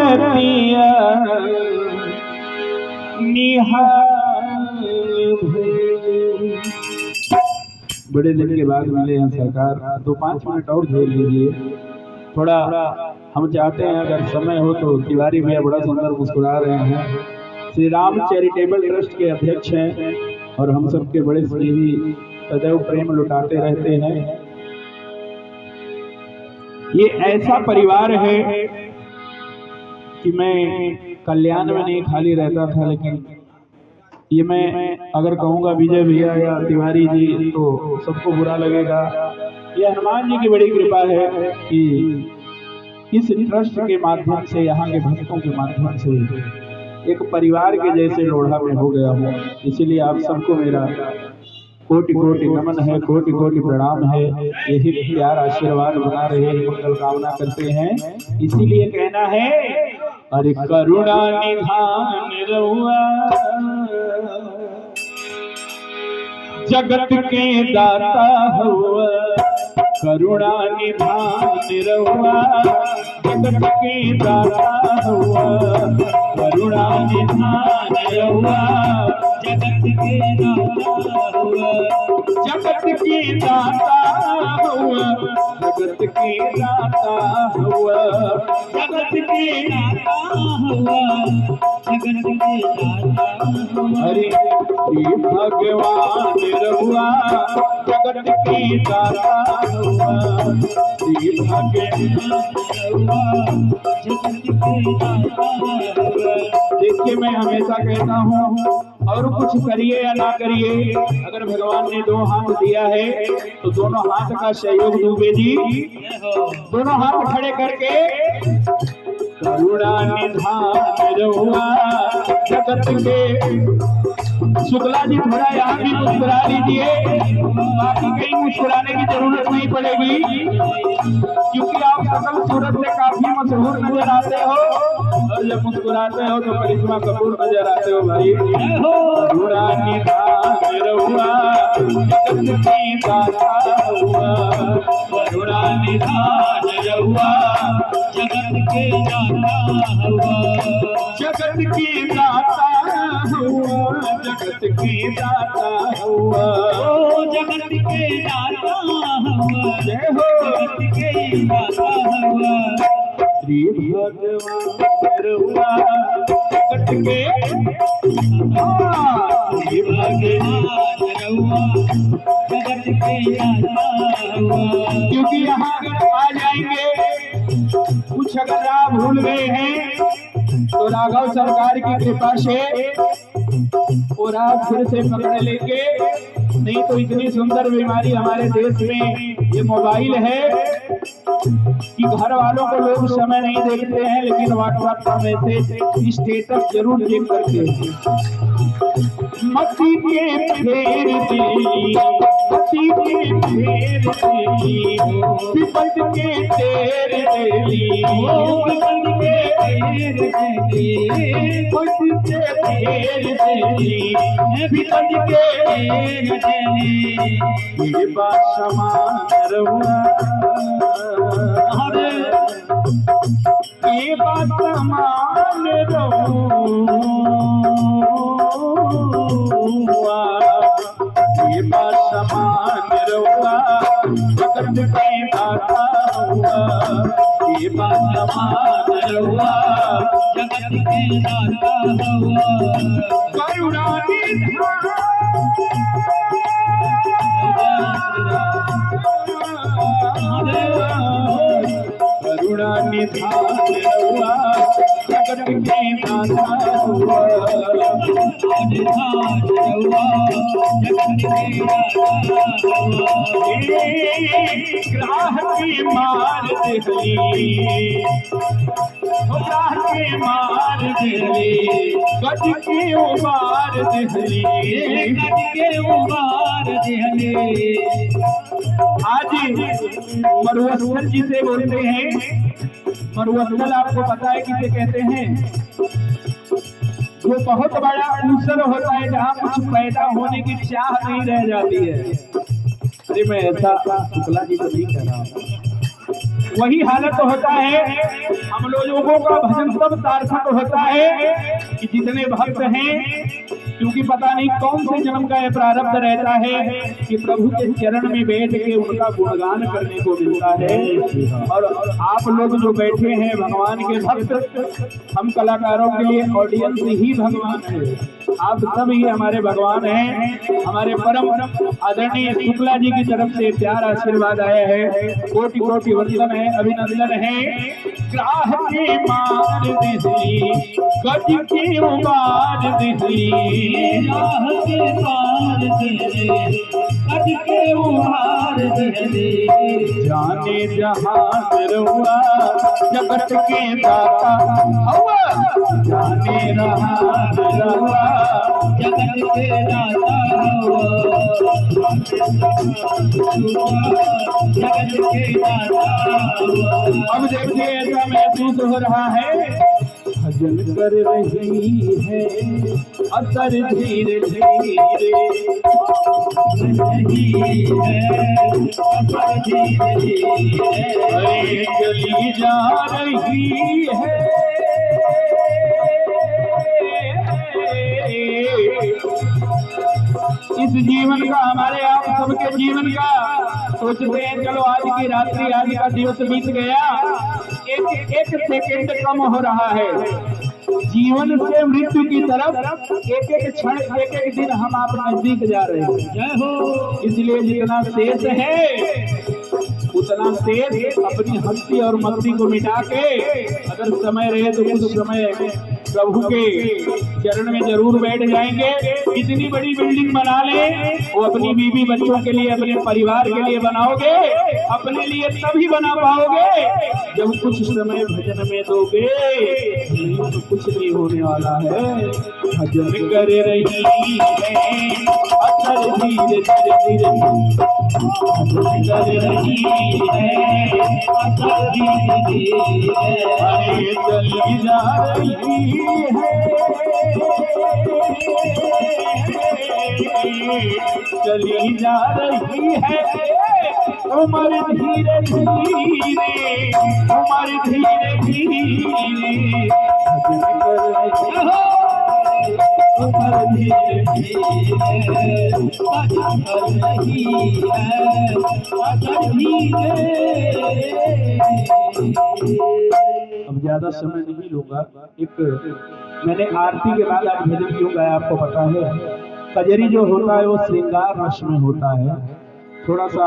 सूरतिया निहाल भइल। बड़े दिन के बाद मिले हैं सरकार, 2-5 मिनट और झेल लीजिए थोड़ा। हम चाहते हैं अगर समय हो तो तिवारी भैया बड़ा सुंदर मुस्कुरा रहे हैं, श्री राम चैरिटेबल ट्रस्ट के अध्यक्ष हैं और हम सबके बड़े स्नेही, सदैव प्रेम लुटाते रहते हैं। ये ऐसा परिवार है कि मैं कल्याण में नहीं खाली रहता था, लेकिन ये मैं अगर कहूँगा विजय भैया या तिवारी जी तो सबको बुरा लगेगा। ये हनुमान जी की बड़ी कृपा है कि इस ट्रस्ट के माध्यम से, यहाँ के भक्तों के माध्यम से एक परिवार के जैसे लोढ़ा में हो गया हूँ। इसीलिए आप सबको मेरा कोटि कोटि नमन है, कोटि कोटि प्रणाम है। यही प्यार आशीर्वाद बना रहे, मंगल कामना करते हैं। इसीलिए कहना है, अरे करुणा निधान रहुआ जगत के दाता हुआ, करुणा निधान रहुआ जगत के दाता हुआ, करुणा निधान रहुआ जगत के दाता हुआ, जगत के दाता हुआ, जगत के दाता हुआ, जगत के दाता हुआ, जगत के दाता हुआ। अरे भगवान रहुआ जगत के दाता हुआ, भगवान रहुआ जगत के दाता हुआ। देखिए, मैं हमेशा कहता हूँ, और कुछ करिए या ना करिए, अगर भगवान ने 2 हाथ दिया है तो दोनों हाथ का सहयोग दुबे जी, दोनों हाथ खड़े करके करुणा निधान रहुआ जगत के। शुक्ला जी थोड़ा यहाँ भी मुस्कुरा लीजिए, बाकी कहीं मुस्कुराने की जरूरत नहीं पड़ेगी, क्योंकि आप सकल सूरत से काफी मशहूर नजर आते हो, और जब मुस्कुराते हो तो करिश्मा कपूर नजर आते हो भाई। करुणा निधान रहुआ जगत के दाता हुआ, करुणा निधान रहुआ जगत के दाता हुआ, जगत के दाता हुआ, जगत के दाता हुआ, ओ जगत के दाता हुआ, जय हो जगत के दाता हुआ। श्री भगवान रहुआ जगत के, श्री भगवान रहुआ जगत के दाता हुआ। क्योंकि यहाँ आ जाएंगे, कुछ अगर आप भूल गए हैं तो राघव सरकार की कृपा से और आप फिर से पकड़ लेंगे। नहीं तो इतनी सुंदर बीमारी हमारे देश में ये मोबाइल है कि घर वालों को लोग समय नहीं देखते हैं, लेकिन व्हाट्सएप पर मैसेज स्टेटस जरूर चेक करते हैं। मती के फेर देली, मती के फेर देली, विपद के तेर देली, विपद के तेर देली, विपद के तेर देली, विपद के तेर देली। ये बात समान रहुआ, ये बात समान रहुआ, ये बात समान रहुआ जगत के दाता हुआ, ये बात समान रहुआ जगत के दाता हुआ। करुणा निधान करुणा निधान रहुआ जगत के दाता हुआ, निधान रहुआ जगत के दाता हुआ। ग्राह के मार देहली, ग्राह के मार देहली, गज के उबार देहली, गज के उबार देहली। आज मरुस्थल जिसे बोलते हैं, मरुस्थल आपको पता है किसे कहते हैं? वो बहुत बड़ा ऊसर होता है जहाँ कुछ पैदा होने की चाह नहीं रह जाती है। अरे मैं ऐसा शुक्ला जी को नहीं कह रहा हूँ, वही हालत होता है। हम लोगों का भजन तब सार्थक होता है कि जितने भक्त हैं, क्योंकि पता नहीं कौन से जन्म का यह प्रारब्ध रहता है कि प्रभु के चरण में बैठ के उनका गुणगान करने को मिलता है। और आप लोग जो बैठे हैं भगवान के भक्त, हम कलाकारों के लिए ऑडियंस ही भगवान है। आप सब ही हमारे भगवान हैं। हमारे परम आदरणीय शुक्ला जी की तरफ से प्यार आशीर्वाद आया है। कोटि कोटि वंदन है, अभिनंदन है। ग्राह के मार दिहली, गज के उबार दिहली, राह के पार दिहली, गज के उबार दिहली। जाने जहां रहुआ जगत के दाता हवा, जाने जहां रहुआ जगत के दाता हुआ, जगत के दाता हुआ। अब देखिए ऐसा महसूस हो रहा है, भजन कर रही है असर धीरे धीरे, अरे चली जा रही है। इस जीवन का, हमारे आप सबके जीवन का सोचते हैं चलो आज की रात्रि, आज का दिवस बीत गया, एक एक सेकंड कम हो रहा है। जीवन से मृत्यु की तरफ एक एक क्षण, एक एक दिन हम आप नजदीक जा रहे हैं। जय हो। इसलिए जितना शेष है उतना शेष अपनी हस्ती और मस्ती को मिटा के, अगर समय रहे तो कुछ समय प्रभु के चरण में जरूर बैठ जाएंगे। इतनी बड़ी बिल्डिंग बना ले, वो अपनी बीवी बच्चों के लिए, अपने परिवार के लिए बनाओगे, अपने लिए तभी बना पाओगे जब कुछ समय भजन में दोगे, नहीं तो कुछ नहीं होने वाला है। भजन कर रही है असर धीरे धीरे धीरे, भजन कर रही है असर धीरे धीरे, अरे चली जा रही है, चली जा रही है उम्र धीरे धीरे, उम्र धीरे धीरे, भजन कर रही है उम्र धीरे धीरे, भजन कर रही है असर धीरे। अब ज्यादा समय नहीं लूंगा। एक मैंने आरती के बाद आज भजन क्यों गाया आपको पता है? कजरी जो होता है वो श्रृंगार रस में होता है, थोड़ा सा